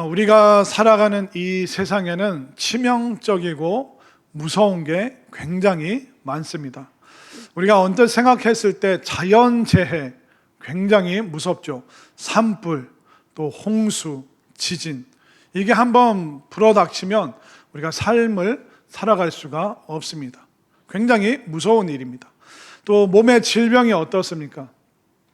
우리가 살아가는 이 세상에는 치명적이고 무서운 게 굉장히 많습니다. 우리가 언뜻 생각했을 때 자연재해 굉장히 무섭죠. 산불, 또 홍수, 지진, 이게 한번 불어닥치면 우리가 삶을 살아갈 수가 없습니다. 굉장히 무서운 일입니다. 또 몸의 질병이 어떻습니까?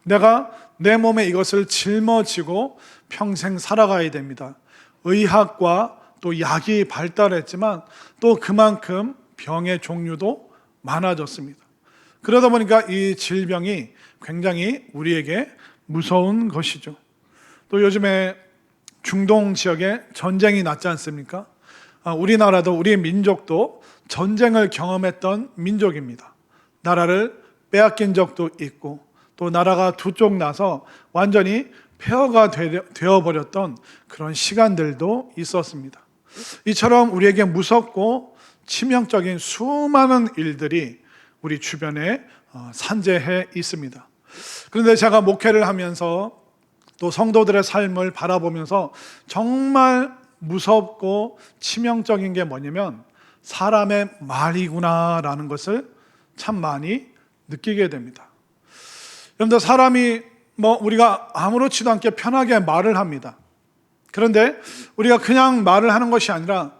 내가 내 몸에 이것을 짊어지고 평생 살아가야 됩니다. 의학과 또 약이 발달했지만 또 그만큼 병의 종류도 많아졌습니다. 그러다 보니까 이 질병이 굉장히 우리에게 무서운 것이죠. 또 요즘에 중동 지역에 전쟁이 났지 않습니까? 우리나라도, 우리 민족도 전쟁을 경험했던 민족입니다. 나라를 빼앗긴 적도 있고 또 나라가 두 쪽 나서 완전히 폐허가 되어버렸던 그런 시간들도 있었습니다. 이처럼 우리에게 무섭고 치명적인 수많은 일들이 우리 주변에 산재해 있습니다. 그런데 제가 목회를 하면서 또 성도들의 삶을 바라보면서 정말 무섭고 치명적인 게 뭐냐면 사람의 말이구나라는 것을 참 많이 느끼게 됩니다. 여러분들, 사람이 우리가 아무렇지도 않게 편하게 말을 합니다. 그런데 우리가 그냥 말을 하는 것이 아니라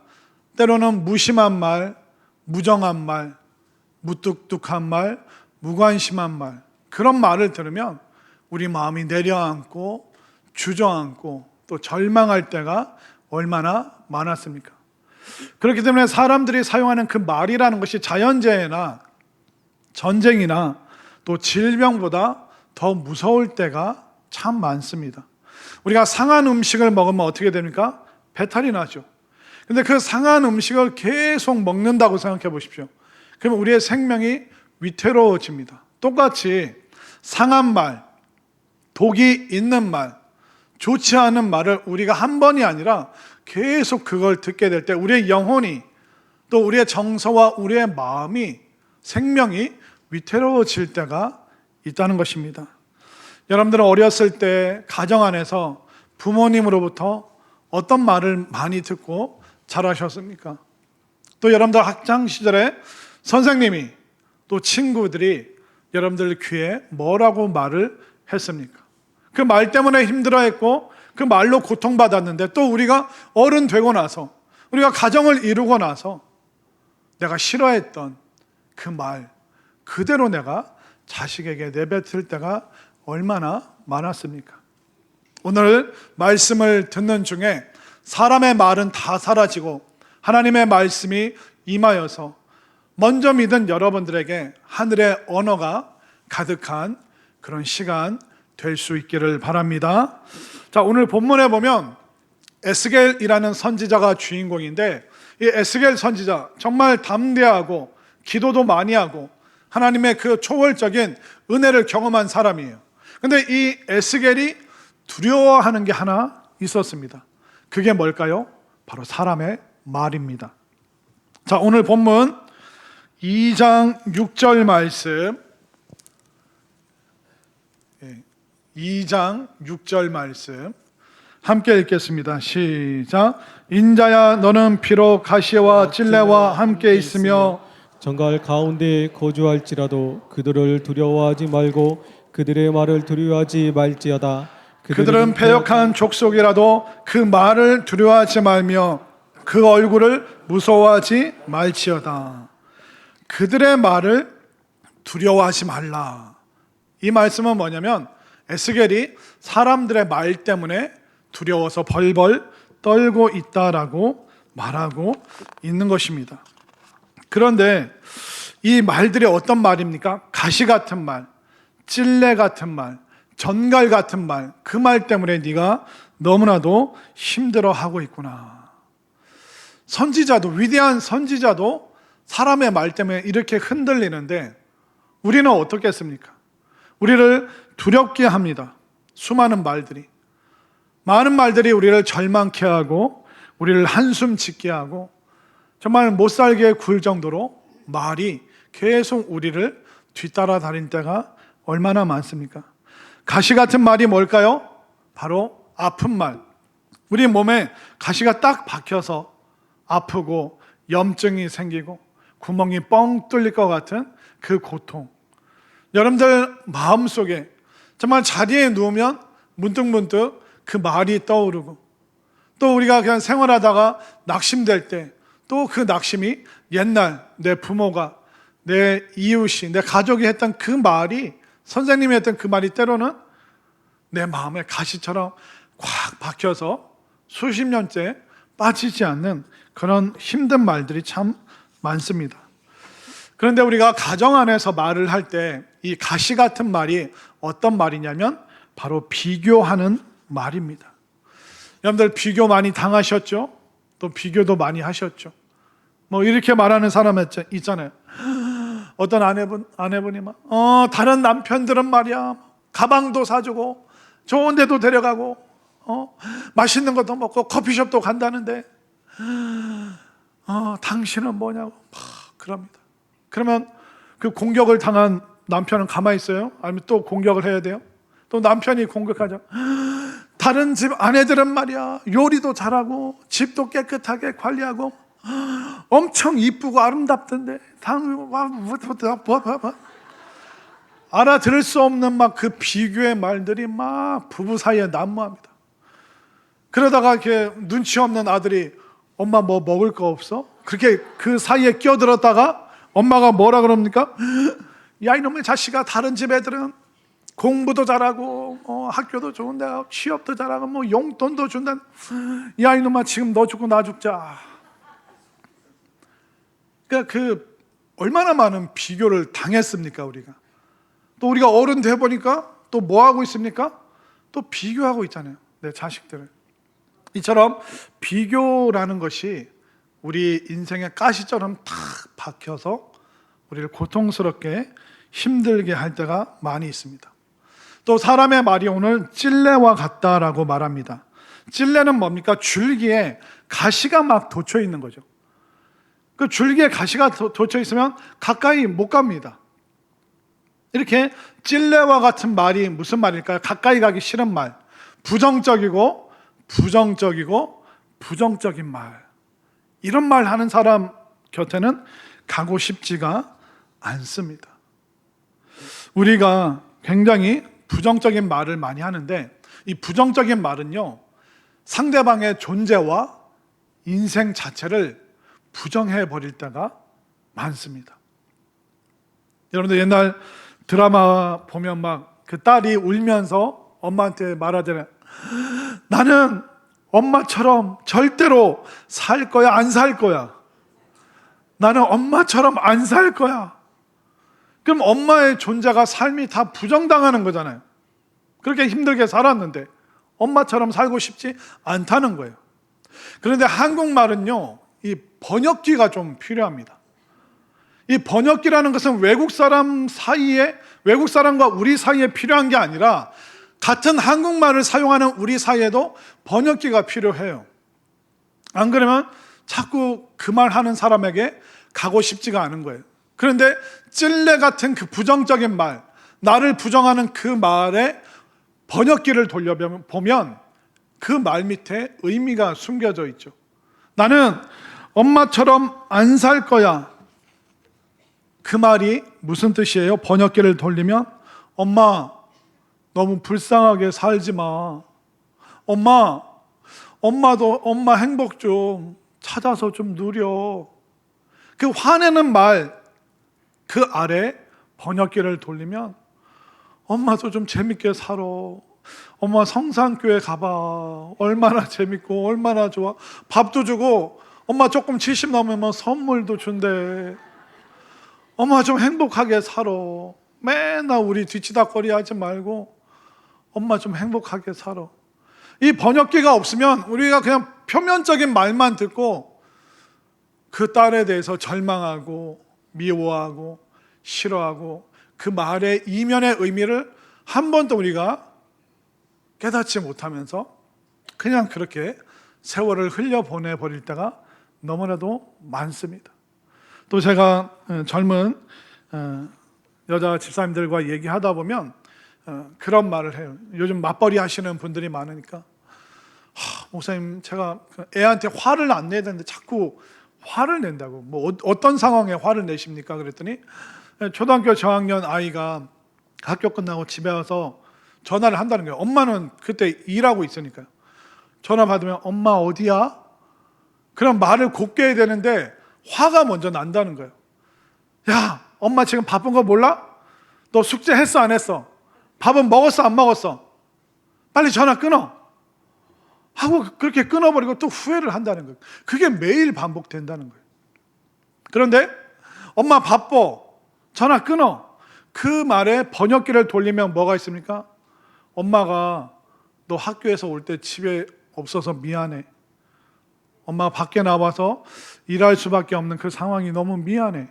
때로는 무심한 말, 무정한 말, 무뚝뚝한 말, 무관심한 말, 그런 말을 들으면 우리 마음이 내려앉고 주저앉고 또 절망할 때가 얼마나 많았습니까? 그렇기 때문에 사람들이 사용하는 그 말이라는 것이 자연재해나 전쟁이나 또 질병보다 더 무서울 때가 참 많습니다. 우리가 상한 음식을 먹으면 어떻게 됩니까? 배탈이 나죠. 근데 그 상한 음식을 계속 먹는다고 생각해 보십시오. 그러면 우리의 생명이 위태로워집니다. 똑같이 상한 말, 독이 있는 말, 좋지 않은 말을 우리가 한 번이 아니라 계속 그걸 듣게 될 때 우리의 영혼이, 또 우리의 정서와 우리의 마음이, 생명이 위태로워질 때가 있다는 것입니다. 여러분들은 어렸을 때 가정 안에서 부모님으로부터 어떤 말을 많이 듣고 자라셨습니까? 또 여러분들 학창 시절에 선생님이, 또 친구들이 여러분들 귀에 뭐라고 말을 했습니까? 그 말 때문에 힘들어했고 그 말로 고통받았는데, 또 우리가 어른 되고 나서, 우리가 가정을 이루고 나서 내가 싫어했던 그 말 그대로 내가 자식에게 내뱉을 때가 얼마나 많았습니까? 오늘 말씀을 듣는 중에 사람의 말은 다 사라지고 하나님의 말씀이 임하여서 먼저 믿은 여러분들에게 하늘의 언어가 가득한 그런 시간 될 수 있기를 바랍니다. 자, 오늘 본문에 보면 에스겔이라는 선지자가 주인공인데, 이 에스겔 선지자 정말 담대하고 기도도 많이 하고 하나님의 그 초월적인 은혜를 경험한 사람이에요. 근데 이 에스겔이 두려워하는 게 하나 있었습니다. 그게 뭘까요? 바로 사람의 말입니다. 자, 오늘 본문 2장 6절 말씀, 2장 6절 말씀 함께 읽겠습니다. 시작. 인자야, 너는 비록 가시와 찔레와 함께 있으며 정갈 가운데 거주할지라도 그들을 두려워하지 말고 그들의 말을 두려워하지 말지어다. 그들은 패역한 족속이라도 그 말을 두려워하지 말며 그 얼굴을 무서워하지 말지어다. 그들의 말을 두려워하지 말라. 이 말씀은 뭐냐면 에스겔이 사람들의 말 때문에 두려워서 벌벌 떨고 있다라고 말하고 있는 것입니다. 그런데 이 말들이 어떤 말입니까? 가시 같은 말, 찔레 같은 말, 전갈 같은 말, 그 말 때문에 네가 너무나도 힘들어하고 있구나. 선지자도, 위대한 선지자도 사람의 말 때문에 이렇게 흔들리는데 우리는 어떻겠습니까? 우리를 두렵게 합니다. 수많은 말들이, 많은 말들이 우리를 절망케 하고 우리를 한숨 짓게 하고 정말 못살게 굴 정도로 말이 계속 우리를 뒤따라 다닐 때가 얼마나 많습니까? 가시 같은 말이 뭘까요? 바로 아픈 말, 우리 몸에 가시가 딱 박혀서 아프고 염증이 생기고 구멍이 뻥 뚫릴 것 같은 그 고통. 여러분들 마음속에 정말 자리에 누우면 문득문득 그 말이 떠오르고, 또 우리가 그냥 생활하다가 낙심될 때 또 그 낙심이 옛날 내 부모가, 내 이웃이, 내 가족이 했던 그 말이, 선생님이 했던 그 말이 때로는 내 마음에 가시처럼 꽉 박혀서 수십 년째 빠지지 않는 그런 힘든 말들이 참 많습니다. 그런데 우리가 가정 안에서 말을 할 때 이 가시 같은 말이 어떤 말이냐면 바로 비교하는 말입니다. 여러분들 비교 많이 당하셨죠? 또 비교도 많이 하셨죠? 뭐 이렇게 말하는 사람 있잖아요. 어떤 아내분이 막 다른 남편들은 말이야 가방도 사주고 좋은 데도 데려가고 맛있는 것도 먹고 커피숍도 간다는데 당신은 뭐냐고 막 그럽니다. 그러면 그 공격을 당한 남편은 가만히 있어요? 아니면 또 공격을 해야 돼요? 또 남편이 공격하죠. 다른 집 아내들은 말이야 요리도 잘하고 집도 깨끗하게 관리하고 엄청 이쁘고 아름답던데 알아들을 수 없는 막 그 비교의 말들이 막 부부 사이에 난무합니다. 그러다가 이렇게 눈치 없는 아들이 엄마 뭐 먹을 거 없어? 그렇게 그 사이에 끼어들었다가 엄마가 뭐라 그럽니까? 야 이놈의 자식아, 다른 집 애들은 공부도 잘하고 학교도 좋은 데 가고 취업도 잘하고 뭐 용돈도 준다. 야 이놈아, 지금 너 죽고 나 죽자. 그러니까 그 얼마나 많은 비교를 당했습니까 우리가. 또 우리가 어른 돼 보니까 또 뭐 하고 있습니까? 또 비교하고 있잖아요, 내 자식들을. 이처럼 비교라는 것이 우리 인생의 가시처럼 탁 박혀서 우리를 고통스럽게 힘들게 할 때가 많이 있습니다. 또 사람의 말이 오늘 찔레와 같다라고 말합니다. 찔레는 뭡니까? 줄기에 가시가 막 돋쳐 있는 거죠. 그 줄기에 가시가 돋쳐 있으면 가까이 못 갑니다. 이렇게 찔레와 같은 말이 무슨 말일까요? 가까이 가기 싫은 말, 부정적이고 부정적인 말, 이런 말 하는 사람 곁에는 가고 싶지가 않습니다. 우리가 굉장히 부정적인 말을 많이 하는데, 이 부정적인 말은요, 상대방의 존재와 인생 자체를 부정해 버릴 때가 많습니다. 여러분들 옛날 드라마 보면 막 그 딸이 울면서 엄마한테 말하잖아요. 나는 엄마처럼 절대로 살 거야, 안 살 거야. 나는 엄마처럼 안 살 거야. 그럼 엄마의 존재가, 삶이 다 부정당하는 거잖아요. 그렇게 힘들게 살았는데 엄마처럼 살고 싶지 않다는 거예요. 그런데 한국말은요, 이 번역기가 좀 필요합니다. 이 번역기라는 것은 외국 사람과 우리 사이에 필요한 게 아니라 같은 한국말을 사용하는 우리 사이에도 번역기가 필요해요. 안 그러면 자꾸 그 말 하는 사람에게 가고 싶지가 않은 거예요. 그런데 찔레 같은 그 부정적인 말, 나를 부정하는 그 말에 번역기를 돌려보면 그 말 밑에 의미가 숨겨져 있죠. 나는 엄마처럼 안 살 거야. 그 말이 무슨 뜻이에요? 번역기를 돌리면 엄마, 너무 불쌍하게 살지 마. 엄마도 엄마 행복 좀 찾아서 좀 누려. 그 화내는 말, 그 아래 번역기를 돌리면 엄마도 좀 재밌게 살아. 엄마 성산교회 가봐. 얼마나 재밌고 얼마나 좋아. 밥도 주고, 엄마 조금 70 넘으면 선물도 준대. 엄마 좀 행복하게 살아. 맨날 우리 뒤치다거리 하지 말고 엄마 좀 행복하게 살아. 이 번역기가 없으면 우리가 그냥 표면적인 말만 듣고 그 딸에 대해서 절망하고 미워하고 싫어하고 그 말의 이면의 의미를 한 번도 우리가 깨닫지 못하면서 그냥 그렇게 세월을 흘려보내버릴 때가 너무나도 많습니다. 또 제가 젊은 여자 집사님들과 얘기하다 보면 그런 말을 해요. 요즘 맞벌이 하시는 분들이 많으니까 목사님, 제가 애한테 화를 안 내야 되는데 자꾸 화를 낸다고. 뭐 어떤 상황에 화를 내십니까? 그랬더니 초등학교 저학년 아이가 학교 끝나고 집에 와서 전화를 한다는 거예요. 엄마는 그때 일하고 있으니까요. 전화 받으면 엄마 어디야? 그럼 말을 곱게 해야 되는데 화가 먼저 난다는 거예요. 야, 엄마 지금 바쁜 거 몰라? 너 숙제 했어 안 했어? 밥은 먹었어 안 먹었어? 빨리 전화 끊어 하고 그렇게 끊어버리고 또 후회를 한다는 거예요. 그게 매일 반복된다는 거예요. 그런데 엄마 바빠, 전화 끊어, 그 말에 번역기를 돌리면 뭐가 있습니까? 엄마가 너 학교에서 올 때 집에 없어서 미안해. 엄마가 밖에 나와서 일할 수밖에 없는 그 상황이 너무 미안해.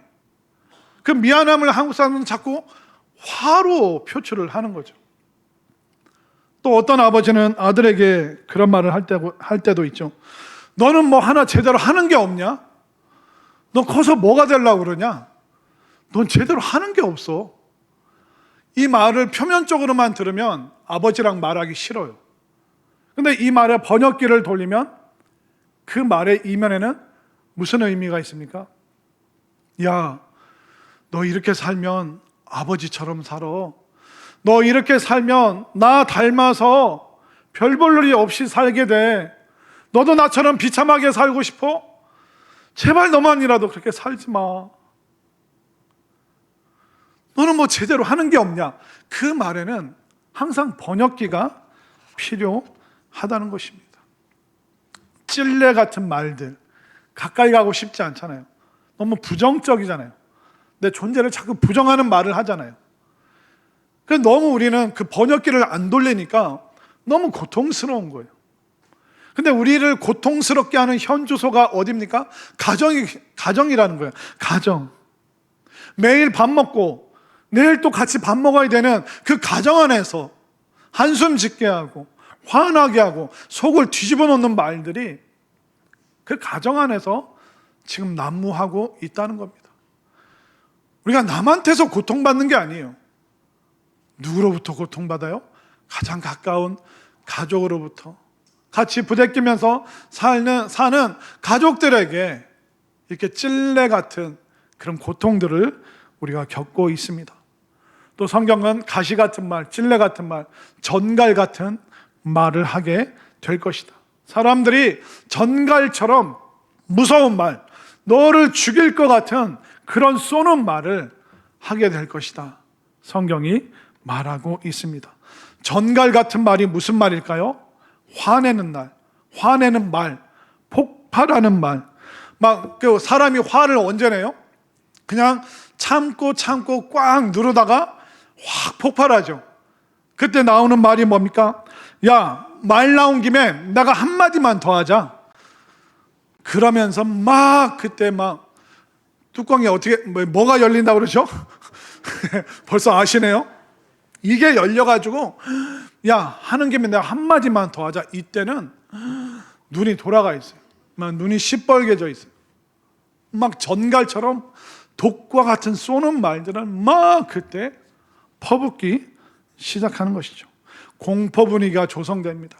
그 미안함을 한국 사람은 자꾸 화로 표출을 하는 거죠. 또 어떤 아버지는 아들에게 그런 말을 할 때도 있죠. 너는 뭐 하나 제대로 하는 게 없냐? 너 커서 뭐가 되려고 그러냐? 넌 제대로 하는 게 없어. 이 말을 표면적으로만 들으면 아버지랑 말하기 싫어요. 근데 이 말에 번역기를 돌리면 그 말의 이면에는 무슨 의미가 있습니까? 야, 너 이렇게 살면 아버지처럼 살아. 너 이렇게 살면 나 닮아서 별 볼 일이 없이 살게 돼. 너도 나처럼 비참하게 살고 싶어? 제발 너만이라도 그렇게 살지 마. 너는 뭐 제대로 하는 게 없냐? 그 말에는 항상 번역기가 필요하다는 것입니다. 찔레 같은 말들, 가까이 가고 싶지 않잖아요. 너무 부정적이잖아요. 내 존재를 자꾸 부정하는 말을 하잖아요. 그래서 너무 우리는 그 번역기를 안 돌리니까 너무 고통스러운 거예요. 근데 우리를 고통스럽게 하는 현주소가 어디입니까? 가정이라는 거예요. 가정. 매일 밥 먹고 내일 또 같이 밥 먹어야 되는 그 가정 안에서 한숨 짓게 하고 화나게 하고 속을 뒤집어 놓는 말들이 그 가정 안에서 지금 난무하고 있다는 겁니다. 우리가 남한테서 고통받는 게 아니에요. 누구로부터 고통받아요? 가장 가까운 가족으로부터, 같이 부대끼면서 사는 가족들에게 이렇게 찔레 같은 그런 고통들을 우리가 겪고 있습니다. 또 성경은 가시 같은 말, 찔레 같은 말, 전갈 같은 말을 하게 될 것이다. 사람들이 전갈처럼 무서운 말, 너를 죽일 것 같은 그런 쏘는 말을 하게 될 것이다. 성경이 말하고 있습니다. 전갈 같은 말이 무슨 말일까요? 화내는 말, 폭발하는 말. 막 그 사람이 화를 언제 내요? 그냥 참고 꽉 누르다가 확 폭발하죠. 그때 나오는 말이 뭡니까? 야, 말 나온 김에 내가 한마디만 더 하자. 그러면서 막 그때 막 뚜껑이 어떻게 뭐가 열린다고 그러죠? 벌써 아시네요? 이게 열려가지고 야, 하는 김에 내가 한마디만 더 하자. 이때는 눈이 돌아가 있어요. 막 눈이 시뻘개져 있어요. 막 전갈처럼 독과 같은 쏘는 말들은 막 그때 퍼붓기 시작하는 것이죠. 공포 분위기가 조성됩니다.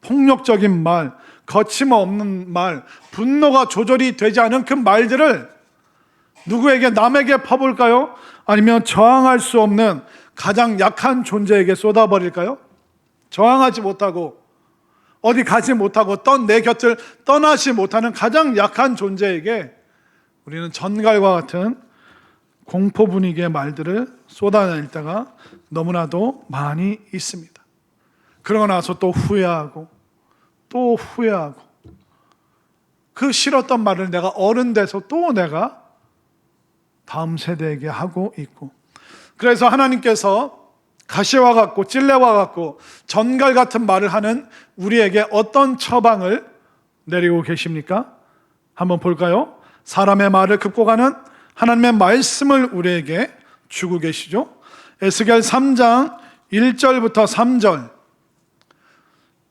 폭력적인 말, 거침없는 말, 분노가 조절이 되지 않은 그 말들을 누구에게, 남에게 퍼볼까요? 아니면 저항할 수 없는 가장 약한 존재에게 쏟아버릴까요? 저항하지 못하고 어디 가지 못하고 내 곁을 떠나지 못하는 가장 약한 존재에게 우리는 전갈과 같은 공포 분위기의 말들을 쏟아낼 때가 너무나도 많이 있습니다. 그러고 나서 또 후회하고 그 싫었던 말을 내가 어른 돼서 또 내가 다음 세대에게 하고 있고, 그래서 하나님께서 가시와 같고 찔레와 같고 전갈 같은 말을 하는 우리에게 어떤 처방을 내리고 계십니까? 한번 볼까요? 사람의 말을 굽고가는 하나님의 말씀을 우리에게 주고 계시죠. 에스겔 3장 1절부터 3절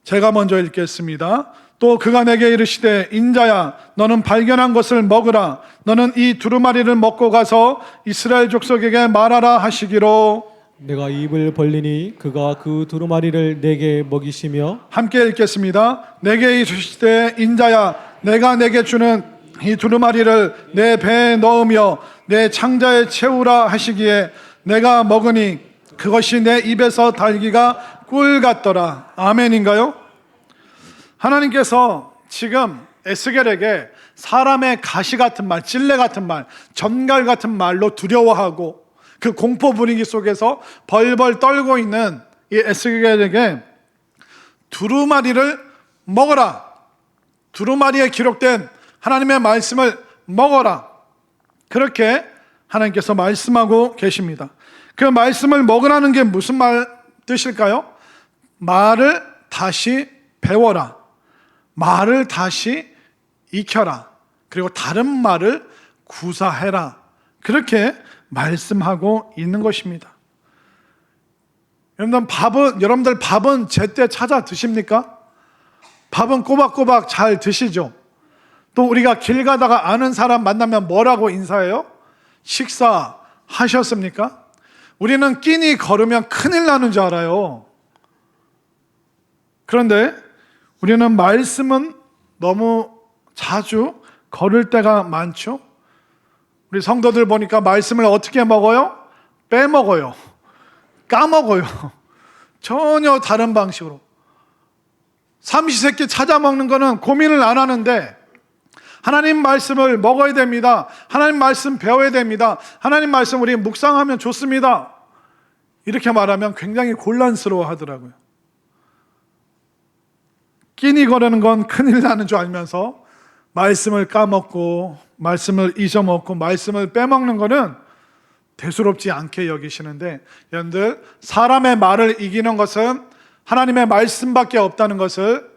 제가 먼저 읽겠습니다. 또 그가 내게 이르시되 인자야, 너는 발견한 것을 먹으라. 너는 이 두루마리를 먹고 가서 이스라엘 족속에게 말하라 하시기로. 내가 입을 벌리니 그가 그 두루마리를 내게 먹이시며 함께 읽겠습니다. 내게 이르시되 인자야 내가 내게 주는 이 두루마리를 내 배에 넣으며 내 창자에 채우라 하시기에 내가 먹으니 그것이 내 입에서 달기가 꿀 같더라. 아멘인가요? 하나님께서 지금 에스겔에게 사람의 가시 같은 말, 찔레 같은 말, 전갈 같은 말로 두려워하고 그 공포 분위기 속에서 벌벌 떨고 있는 이 에스겔에게 두루마리를 먹어라. 두루마리에 기록된 하나님의 말씀을 먹어라. 그렇게 하나님께서 말씀하고 계십니다. 그 말씀을 먹으라는 게 무슨 뜻일까요? 말을 다시 배워라. 말을 다시 익혀라. 그리고 다른 말을 구사해라. 그렇게 말씀하고 있는 것입니다. 여러분들 밥은 제때 찾아 드십니까? 밥은 꼬박꼬박 잘 드시죠? 또 우리가 길 가다가 아는 사람 만나면 뭐라고 인사해요? 식사하셨습니까? 우리는 끼니 걸으면 큰일 나는 줄 알아요. 그런데 우리는 말씀은 너무 자주 걸을 때가 많죠. 우리 성도들 보니까 말씀을 어떻게 먹어요? 빼먹어요. 까먹어요. 전혀 다른 방식으로. 삼시세끼 찾아 먹는 거는 고민을 안 하는데 하나님 말씀을 먹어야 됩니다. 하나님 말씀 배워야 됩니다. 하나님 말씀 우리 묵상하면 좋습니다. 이렇게 말하면 굉장히 곤란스러워 하더라고요. 끼니 거르는 건 큰일 나는 줄 알면서 말씀을 까먹고 말씀을 잊어먹고 말씀을 빼먹는 거는 대수롭지 않게 여기시는데, 여러분들 사람의 말을 이기는 것은 하나님의 말씀밖에 없다는 것을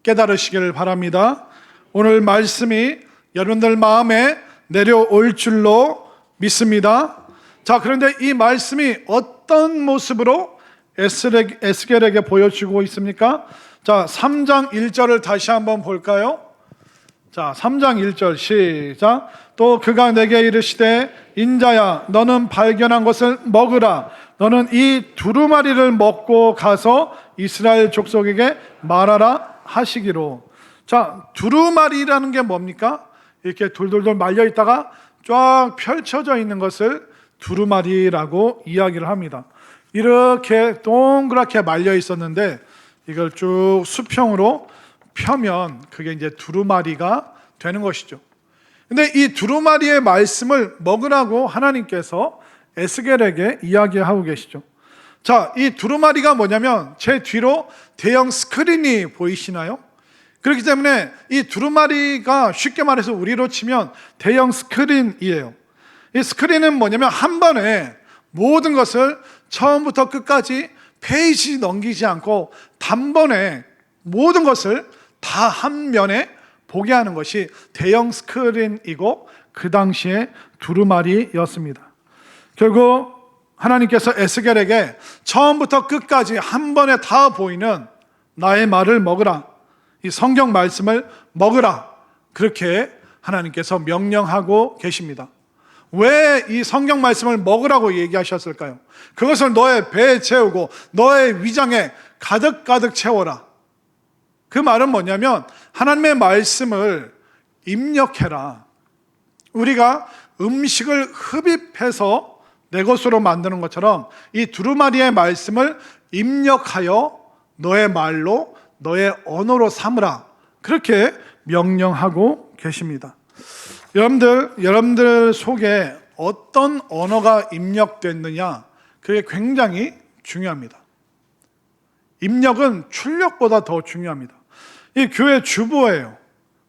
깨달으시기를 바랍니다. 오늘 말씀이 여러분들 마음에 내려올 줄로 믿습니다. 자, 그런데 이 말씀이 어떤 모습으로 에스겔에게 보여주고 있습니까? 자, 3장 1절을 다시 한번 볼까요? 자, 3장 1절 시작. 또 그가 내게 이르시되 인자야 너는 발견한 것을 먹으라. 너는 이 두루마리를 먹고 가서 이스라엘 족속에게 말하라 하시기로. 자, 두루마리라는 게 뭡니까? 이렇게 돌돌돌 말려 있다가 쫙 펼쳐져 있는 것을 두루마리라고 이야기를 합니다. 이렇게 동그랗게 말려 있었는데 이걸 쭉 수평으로 펴면 그게 이제 두루마리가 되는 것이죠. 근데 이 두루마리의 말씀을 먹으라고 하나님께서 에스겔에게 이야기하고 계시죠. 자, 이 두루마리가 뭐냐면 제 뒤로 대형 스크린이 보이시나요? 그렇기 때문에 이 두루마리가 쉽게 말해서 우리로 치면 대형 스크린이에요. 이 스크린은 뭐냐면 한 번에 모든 것을 처음부터 끝까지 페이지 넘기지 않고 단번에 모든 것을 다 한 면에 보게 하는 것이 대형 스크린이고 그 당시에 두루마리였습니다. 결국 하나님께서 에스겔에게 처음부터 끝까지 한 번에 다 보이는 나의 말을 먹으라, 이 성경 말씀을 먹으라, 그렇게 하나님께서 명령하고 계십니다. 왜 이 성경 말씀을 먹으라고 얘기하셨을까요? 그것을 너의 배에 채우고 너의 위장에 가득가득 채워라. 그 말은 뭐냐면 하나님의 말씀을 입력해라. 우리가 음식을 흡입해서 내 것으로 만드는 것처럼 이 두루마리의 말씀을 입력하여 너의 말로 너의 언어로 삼으라. 그렇게 명령하고 계십니다. 여러분들 속에 어떤 언어가 입력됐느냐, 그게 굉장히 중요합니다. 입력은 출력보다 더 중요합니다. 이 교회 주보예요.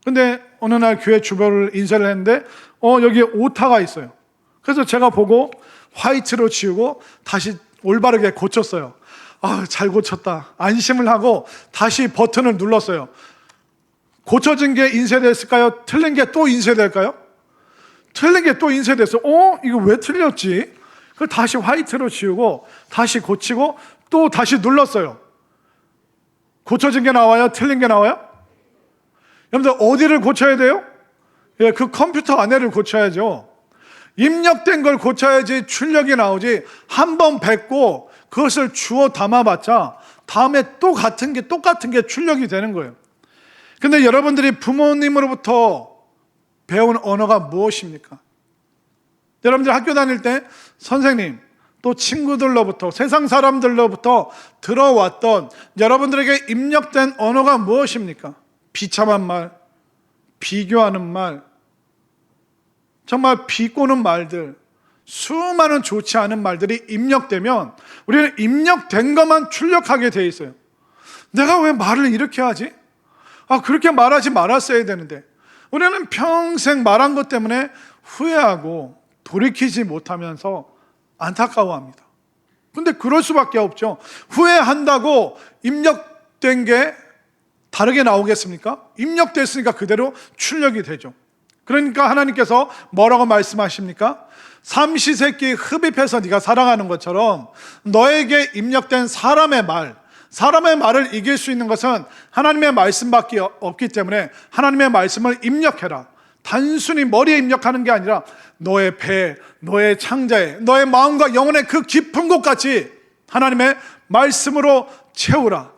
근데 어느 날 교회 주보를 인쇄를 했는데 여기에 오타가 있어요. 그래서 제가 보고 화이트로 지우고 다시 올바르게 고쳤어요. 잘 고쳤다. 안심을 하고 다시 버튼을 눌렀어요. 고쳐진 게 인쇄됐을까요? 틀린 게 또 인쇄될까요? 틀린 게 또 인쇄됐어요. 이거 왜 틀렸지? 그걸 다시 화이트로 지우고 다시 고치고 또 다시 눌렀어요. 고쳐진 게 나와요? 틀린 게 나와요? 여러분들 어디를 고쳐야 돼요? 그 컴퓨터 안에를 고쳐야죠. 입력된 걸 고쳐야지 출력이 나오지. 한 번 뱉고 그것을 주워 담아봤자 다음에 또 똑같은 게 출력이 되는 거예요. 근데 여러분들이 부모님으로부터 배운 언어가 무엇입니까? 여러분들 학교 다닐 때 선생님, 또 친구들로부터, 세상 사람들로부터 들어왔던 여러분들에게 입력된 언어가 무엇입니까? 비참한 말, 비교하는 말, 정말 비꼬는 말들, 수많은 좋지 않은 말들이 입력되면 우리는 입력된 것만 출력하게 돼 있어요. 내가 왜 말을 이렇게 하지? 그렇게 말하지 말았어야 되는데. 우리는 평생 말한 것 때문에 후회하고 돌이키지 못하면서 안타까워합니다. 근데 그럴 수밖에 없죠. 후회한다고 입력된 게 다르게 나오겠습니까? 입력됐으니까 그대로 출력이 되죠. 그러니까 하나님께서 뭐라고 말씀하십니까? 삼시세끼 흡입해서 네가 살아가는 것처럼 너에게 입력된 사람의 말을 이길 수 있는 것은 하나님의 말씀밖에 없기 때문에 하나님의 말씀을 입력해라. 단순히 머리에 입력하는 게 아니라 너의 배, 너의 창자에, 너의 마음과 영혼의 그 깊은 곳까지 하나님의 말씀으로 채우라.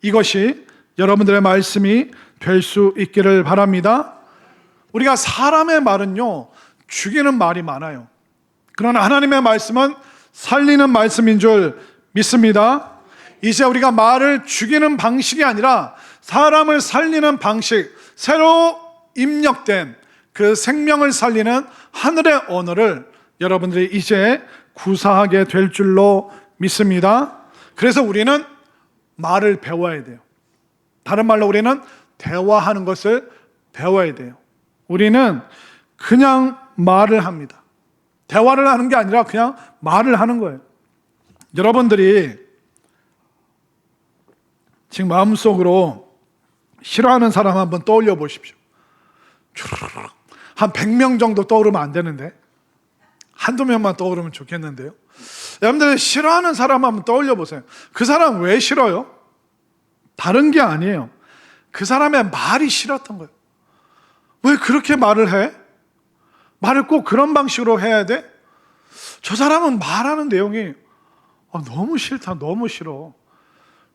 이것이 여러분들의 말씀이 될 수 있기를 바랍니다. 우리가 사람의 말은요, 죽이는 말이 많아요. 그러나 하나님의 말씀은 살리는 말씀인 줄 믿습니다. 이제 우리가 말을 죽이는 방식이 아니라 사람을 살리는 방식, 새로 입력된 그 생명을 살리는 하늘의 언어를 여러분들이 이제 구사하게 될 줄로 믿습니다. 그래서 우리는 말을 배워야 돼요. 다른 말로 우리는 대화하는 것을 배워야 돼요. 우리는 그냥 말을 합니다. 대화를 하는 게 아니라 그냥 말을 하는 거예요. 여러분들이 지금 마음속으로 싫어하는 사람 한번 떠올려 보십시오. 한 100명 정도 떠오르면 안 되는데 한두 명만 떠오르면 좋겠는데요. 여러분들 싫어하는 사람 한번 떠올려 보세요. 그 사람 왜 싫어요? 다른 게 아니에요. 그 사람의 말이 싫었던 거예요. 왜 그렇게 말을 해? 말을 꼭 그런 방식으로 해야 돼? 저 사람은 말하는 내용이 너무 싫다, 너무 싫어.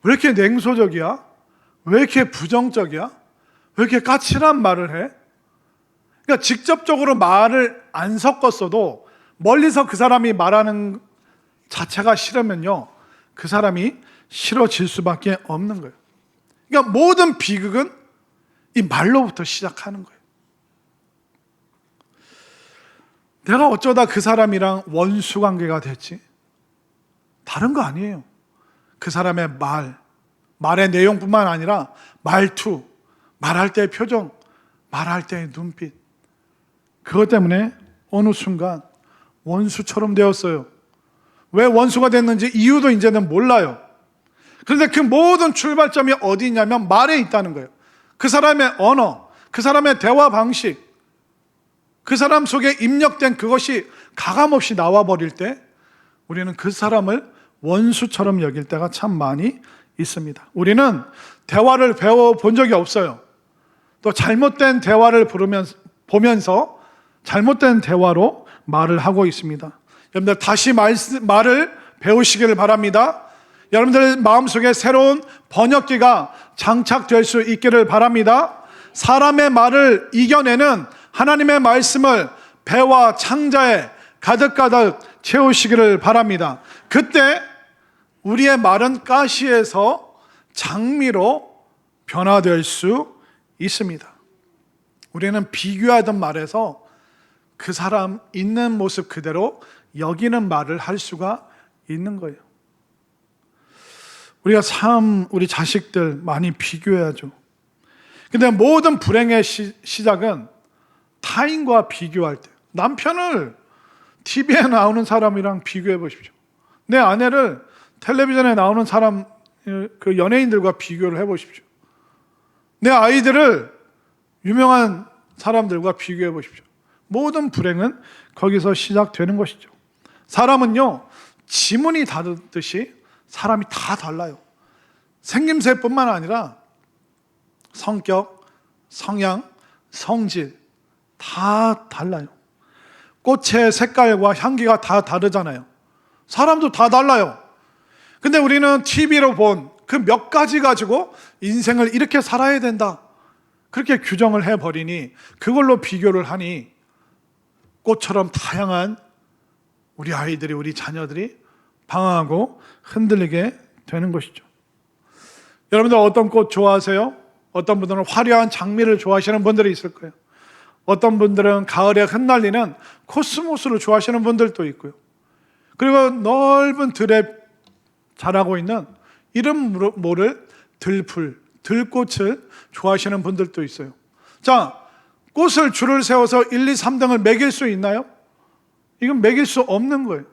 왜 이렇게 냉소적이야? 왜 이렇게 부정적이야? 왜 이렇게 까칠한 말을 해? 그러니까 직접적으로 말을 안 섞었어도 멀리서 그 사람이 말하는 자체가 싫으면요, 그 사람이 싫어질 수밖에 없는 거예요. 그러니까 모든 비극은 이 말로부터 시작하는 거예요. 내가 어쩌다 그 사람이랑 원수 관계가 됐지? 다른 거 아니에요. 그 사람의 말의 내용뿐만 아니라 말투, 말할 때의 표정, 말할 때의 눈빛, 그것 때문에 어느 순간 원수처럼 되었어요. 왜 원수가 됐는지 이유도 이제는 몰라요. 그런데 그 모든 출발점이 어디 있냐면 말에 있다는 거예요. 그 사람의 언어, 그 사람의 대화 방식, 그 사람 속에 입력된 그것이 가감없이 나와버릴 때 우리는 그 사람을 원수처럼 여길 때가 참 많이 있습니다. 우리는 대화를 배워본 적이 없어요. 또 잘못된 대화를 보면서 잘못된 대화로 말을 하고 있습니다. 여러분들 다시 말을 배우시기를 바랍니다. 여러분들 마음속에 새로운 번역기가 장착될 수 있기를 바랍니다. 사람의 말을 이겨내는 하나님의 말씀을 배와 창자에 가득가득 채우시기를 바랍니다. 그때 우리의 말은 가시에서 장미로 변화될 수 있습니다. 우리는 비교하던 말에서 그 사람 있는 모습 그대로 여기는 말을 할 수가 있는 거예요. 우리가 우리 자식들 많이 비교해야죠. 근데 모든 불행의 시작은 타인과 비교할 때, 남편을 TV에 나오는 사람이랑 비교해 보십시오. 내 아내를 텔레비전에 나오는 사람, 그 연예인들과 비교를 해 보십시오. 내 아이들을 유명한 사람들과 비교해 보십시오. 모든 불행은 거기서 시작되는 것이죠. 사람은요, 지문이 다르듯이 사람이 다 달라요. 생김새뿐만 아니라 성격, 성향, 성질 다 달라요. 꽃의 색깔과 향기가 다 다르잖아요. 사람도 다 달라요. 근데 우리는 TV로 본 그 몇 가지 가지고 인생을 이렇게 살아야 된다, 그렇게 규정을 해버리니, 그걸로 비교를 하니 꽃처럼 다양한 우리 아이들이, 우리 자녀들이 방황하고 흔들리게 되는 것이죠. 여러분들 어떤 꽃 좋아하세요? 어떤 분들은 화려한 장미를 좋아하시는 분들이 있을 거예요. 어떤 분들은 가을에 흩날리는 코스모스를 좋아하시는 분들도 있고요. 그리고 넓은 들에 자라고 있는 이름 모를 들풀, 들꽃을 좋아하시는 분들도 있어요. 자, 꽃을 줄을 세워서 1, 2, 3등을 매길 수 있나요? 이건 매길 수 없는 거예요.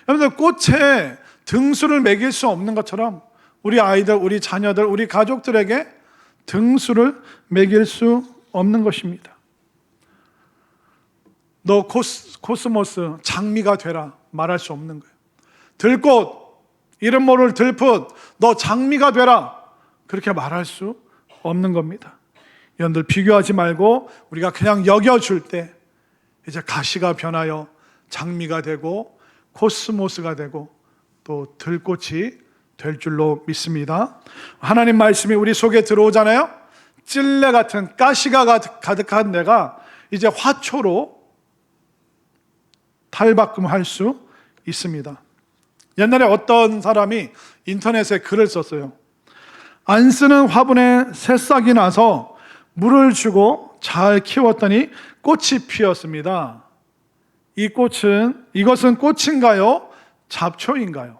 여러분들, 꽃에 등수를 매길 수 없는 것처럼 우리 아이들, 우리 자녀들, 우리 가족들에게 등수를 매길 수 없는 것입니다. 너 코스모스, 장미가 되라 말할 수 없는 거예요. 들꽃, 이름 모를 들풋, 너 장미가 되라 그렇게 말할 수 없는 겁니다. 여러분들, 비교하지 말고 우리가 그냥 여겨줄 때 이제 가시가 변하여 장미가 되고 코스모스가 되고 또 들꽃이 될 줄로 믿습니다. 하나님 말씀이 우리 속에 들어오잖아요. 찔레 같은 가시가 가득한 내가 이제 화초로 탈바꿈할 수 있습니다. 옛날에 어떤 사람이 인터넷에 글을 썼어요. 안 쓰는 화분에 새싹이 나서 물을 주고 잘 키웠더니 꽃이 피었습니다. 이것은 꽃인가요? 잡초인가요?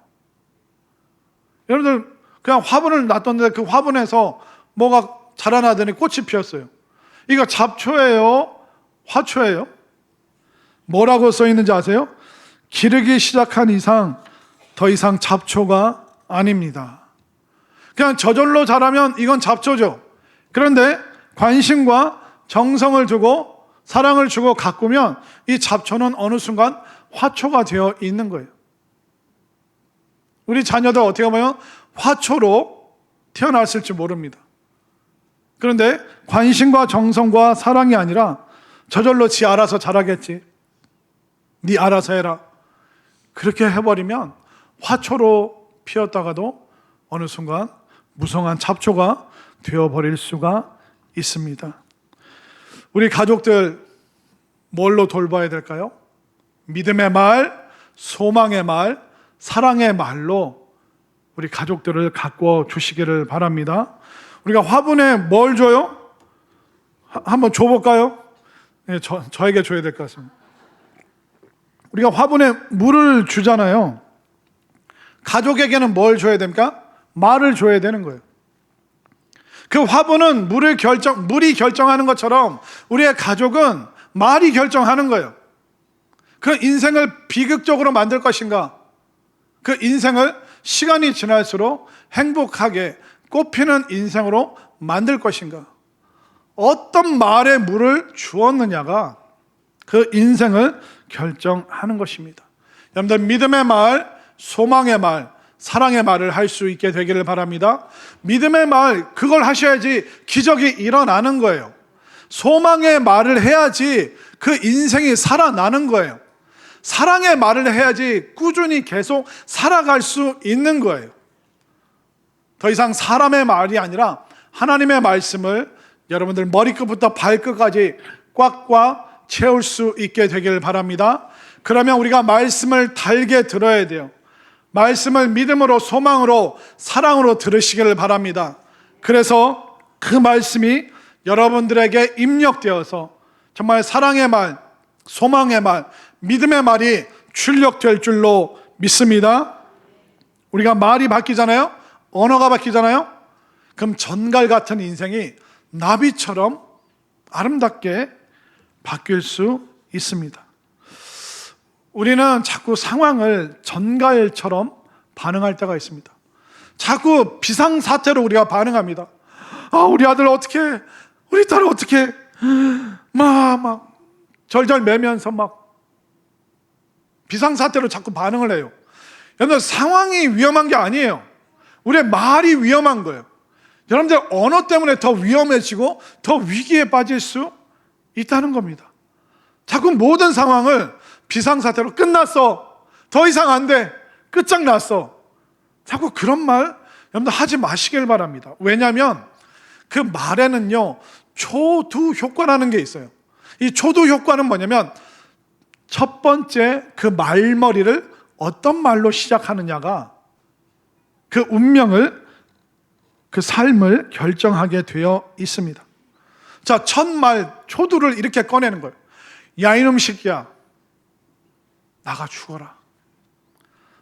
여러분들, 그냥 화분을 놔뒀는데 그 화분에서 뭐가 자라나더니 꽃이 피었어요. 이거 잡초예요? 화초예요? 뭐라고 써 있는지 아세요? 기르기 시작한 이상 더 이상 잡초가 아닙니다. 그냥 저절로 자라면 이건 잡초죠. 그런데 관심과 정성을 두고 사랑을 주고 가꾸면 이 잡초는 어느 순간 화초가 되어 있는 거예요. 우리 자녀들 어떻게 보면 화초로 태어났을지 모릅니다. 그런데 관심과 정성과 사랑이 아니라 저절로 지 알아서 자라겠지, 네 알아서 해라, 그렇게 해버리면 화초로 피었다가도 어느 순간 무성한 잡초가 되어버릴 수가 있습니다. 우리 가족들 뭘로 돌봐야 될까요? 믿음의 말, 소망의 말, 사랑의 말로 우리 가족들을 가꾸어 주시기를 바랍니다. 우리가 화분에 뭘 줘요? 한번 줘볼까요? 네, 저에게 줘야 될 것 같습니다. 우리가 화분에 물을 주잖아요. 가족에게는 뭘 줘야 됩니까? 말을 줘야 되는 거예요. 그 화분은 물이 결정하는 것처럼 우리의 가족은 말이 결정하는 거예요. 그 인생을 비극적으로 만들 것인가, 그 인생을 시간이 지날수록 행복하게 꽃피는 인생으로 만들 것인가, 어떤 말에 물을 주었느냐가 그 인생을 결정하는 것입니다. 여러분들, 믿음의 말, 소망의 말, 사랑의 말을 할 수 있게 되기를 바랍니다. 믿음의 말, 그걸 하셔야지 기적이 일어나는 거예요. 소망의 말을 해야지 그 인생이 살아나는 거예요. 사랑의 말을 해야지 꾸준히 계속 살아갈 수 있는 거예요. 더 이상 사람의 말이 아니라 하나님의 말씀을 여러분들 머리끝부터 발끝까지 꽉꽉 채울 수 있게 되기를 바랍니다. 그러면 우리가 말씀을 달게 들어야 돼요. 말씀을 믿음으로, 소망으로, 사랑으로 들으시기를 바랍니다. 그래서 그 말씀이 여러분들에게 입력되어서 정말 사랑의 말, 소망의 말, 믿음의 말이 출력될 줄로 믿습니다. 우리가 말이 바뀌잖아요. 언어가 바뀌잖아요. 그럼 전갈 같은 인생이 나비처럼 아름답게 바뀔 수 있습니다. 우리는 자꾸 상황을 전갈처럼 반응할 때가 있습니다. 자꾸 비상사태로 우리가 반응합니다. 우리 아들 어떻게, 우리 딸 어떻게, 막 절절 매면서 막 비상사태로 자꾸 반응을 해요. 여러분들, 상황이 위험한 게 아니에요. 우리의 말이 위험한 거예요. 여러분들, 언어 때문에 더 위험해지고 더 위기에 빠질 수 있다는 겁니다. 자꾸 모든 상황을 비상사태로 끝났어, 더 이상 안 돼, 끝장났어, 자꾸 그런 말 여러분들 하지 마시길 바랍니다. 왜냐하면 그 말에는요 초두 효과라는 게 있어요. 이 초두 효과는 뭐냐면 첫 번째 그 말머리를 어떤 말로 시작하느냐가 그 운명을, 그 삶을 결정하게 되어 있습니다. 자, 첫 말 초두를 이렇게 꺼내는 거예요. 야 이놈 새끼야, 나가 죽어라.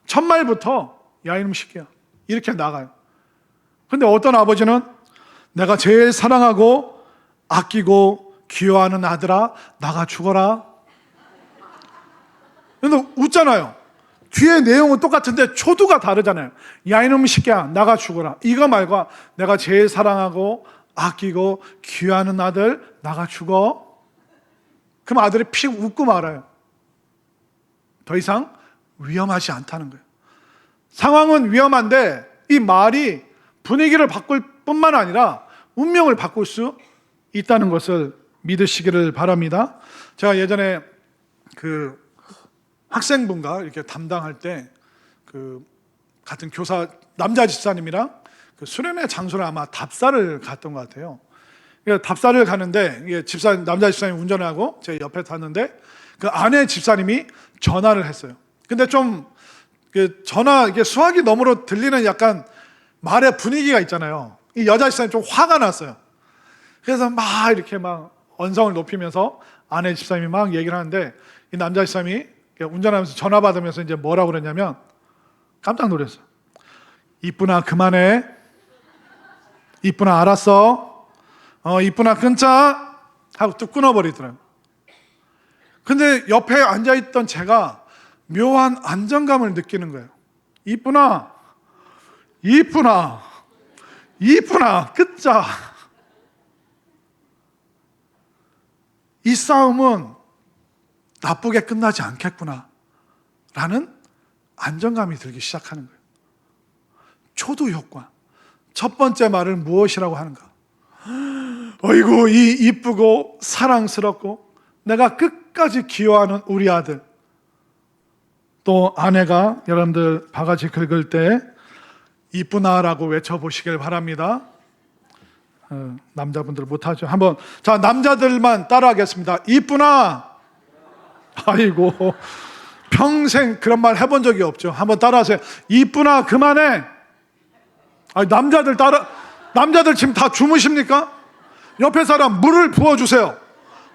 첫 말부터 야 이놈 새끼야 이렇게 나가요. 근데 어떤 아버지는 내가 제일 사랑하고 아끼고 귀여워하는 아들아, 나가 죽어라. 근데 웃잖아요. 뒤에 내용은 똑같은데 초두가 다르잖아요. 야 이놈 새끼야, 나가 죽어라. 이거 말고 내가 제일 사랑하고 아끼고 귀여워하는 아들, 나가 죽어. 그럼 아들이 픽 웃고 말아요. 더 이상 위험하지 않다는 거예요. 상황은 위험한데 이 말이 분위기를 바꿀 뿐만 아니라 운명을 바꿀 수 있다는 것을 믿으시기를 바랍니다. 제가 예전에 그 학생분과 이렇게 담당할 때 그 같은 교사 남자 집사님이랑 그 수련회 장소를 아마 답사를 갔던 것 같아요. 답사를 가는데 이게 남자 집사님이 운전을 하고 제 옆에 탔는데 그 아내 집사님이 전화를 했어요. 근데 좀 그 전화 이게 수화기 너머로 들리는 약간 말의 분위기가 있잖아요. 이 여자 집사님 좀 화가 났어요. 그래서 막 이렇게 막 언성을 높이면서 아내 집사님이 막 얘기를 하는데 이 남자 집사님이 운전하면서 전화 받으면서 이제 뭐라고 그랬냐면 깜짝 놀랐어요. 이쁘나 그만해. 이쁘나 알았어. 이쁘나 끊자 하고 뚝 끊어버리더라고요. 근데 옆에 앉아있던 제가 묘한 안정감을 느끼는 거예요. 이쁘나 끊자. 이 싸움은 나쁘게 끝나지 않겠구나 라는 안정감이 들기 시작하는 거예요. 초두 효과. 첫 번째 말을 무엇이라고 하는가? 어이구, 이 이쁘고 사랑스럽고 내가 끝까지 기여하는 우리 아들. 또 아내가 여러분들 바가지 긁을 때 이쁘나라고 외쳐보시길 바랍니다. 남자분들 못하죠. 한번 자 남자들만 따라하겠습니다. 이쁘나. 아이고 평생 그런 말 해본 적이 없죠. 한번 따라하세요. 이쁘나 그만해. 남자들 지금 다 주무십니까? 옆에 사람 물을 부어주세요.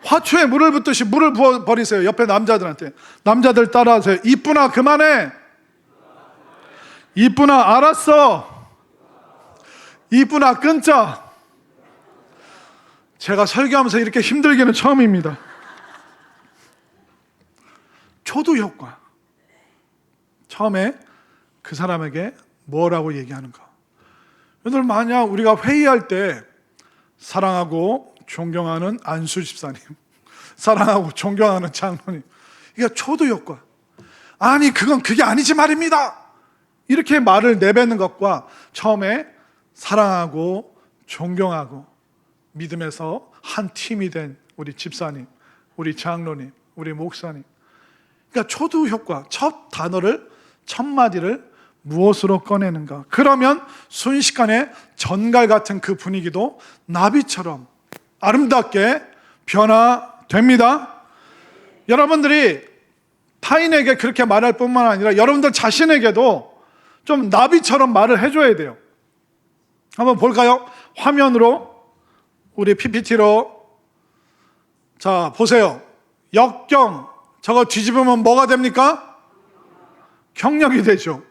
화초에 물을 붓듯이 물을 부어버리세요. 옆에 남자들한테. 남자들 따라하세요. 이쁘나 그만해. 이쁘나 알았어. 이쁘나 끊자. 제가 설교하면서 이렇게 힘들기는 처음입니다. 초두 효과. 처음에 그 사람에게 뭐라고 얘기하는가? 여러분 만약 우리가 회의할 때 사랑하고 존경하는 안수 집사님, 사랑하고 존경하는 장로님, 이게 초두 효과. 아니 그게 아니지 말입니다. 이렇게 말을 내뱉는 것과 처음에 사랑하고 존경하고 믿음에서 한 팀이 된 우리 집사님, 우리 장로님, 우리 목사님. 그러니까 초두 효과, 첫 단어를, 첫 마디를 무엇으로 꺼내는가? 그러면 순식간에 전갈 같은 그 분위기도 나비처럼 아름답게 변화됩니다. 여러분들이 타인에게 그렇게 말할 뿐만 아니라 여러분들 자신에게도 좀 나비처럼 말을 해줘야 돼요. 한번 볼까요? 화면으로 우리 PPT로 자 보세요. 역경 저거 뒤집으면 뭐가 됩니까? 경력이 되죠.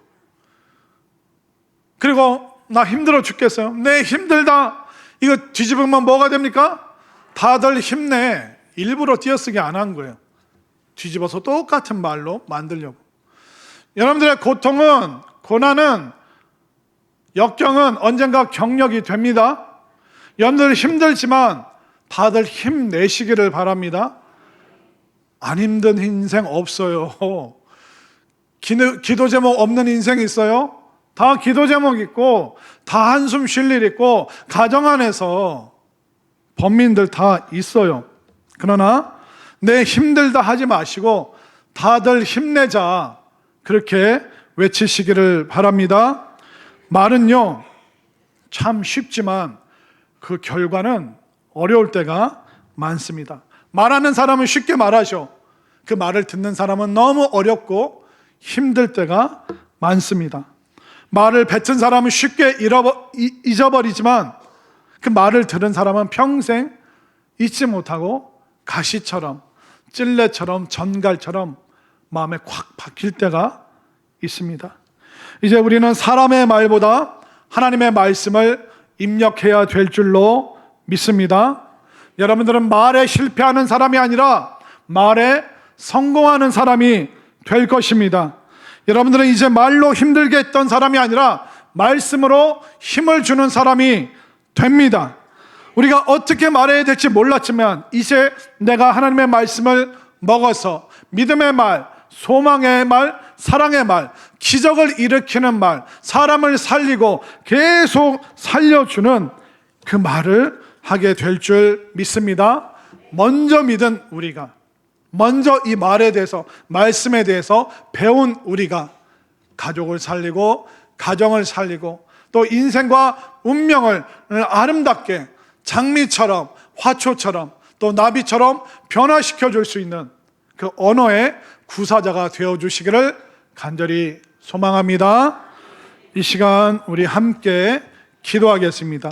그리고 나 힘들어 죽겠어요. 네 힘들다. 이거 뒤집으면 뭐가 됩니까? 다들 힘내. 일부러 띄어쓰기 안 한 거예요. 뒤집어서 똑같은 말로 만들려고. 여러분들의 고통은, 고난은, 역경은 언젠가 경력이 됩니다. 여러분들 힘들지만 다들 힘내시기를 바랍니다. 안 힘든 인생 없어요. 기도 제목 없는 인생 있어요? 다 기도 제목 있고 다 한숨 쉴 일 있고 가정 안에서 범민들 다 있어요. 그러나 내 힘들다 하지 마시고 다들 힘내자, 그렇게 외치시기를 바랍니다. 말은요, 참 쉽지만 그 결과는 어려울 때가 많습니다. 말하는 사람은 쉽게 말하죠. 그 말을 듣는 사람은 너무 어렵고 힘들 때가 많습니다. 말을 뱉은 사람은 쉽게 잊어버리지만 그 말을 들은 사람은 평생 잊지 못하고 가시처럼, 찔레처럼, 전갈처럼 마음에 콱 박힐 때가 있습니다. 이제 우리는 사람의 말보다 하나님의 말씀을 입력해야 될 줄로 믿습니다. 여러분들은 말에 실패하는 사람이 아니라 말에 성공하는 사람이 될 것입니다. 여러분들은 이제 말로 힘들게 했던 사람이 아니라 말씀으로 힘을 주는 사람이 됩니다. 우리가 어떻게 말해야 될지 몰랐지만 이제 내가 하나님의 말씀을 먹어서 믿음의 말, 소망의 말, 사랑의 말, 기적을 일으키는 말, 사람을 살리고 계속 살려주는 그 말을 하게 될 줄 믿습니다. 먼저 믿은 우리가, 먼저 이 말에 대해서, 말씀에 대해서 배운 우리가 가족을 살리고 가정을 살리고 또 인생과 운명을 아름답게 장미처럼, 화초처럼, 또 나비처럼 변화시켜 줄 수 있는 그 언어의 구사자가 되어 주시기를 간절히 소망합니다. 이 시간 우리 함께 기도하겠습니다.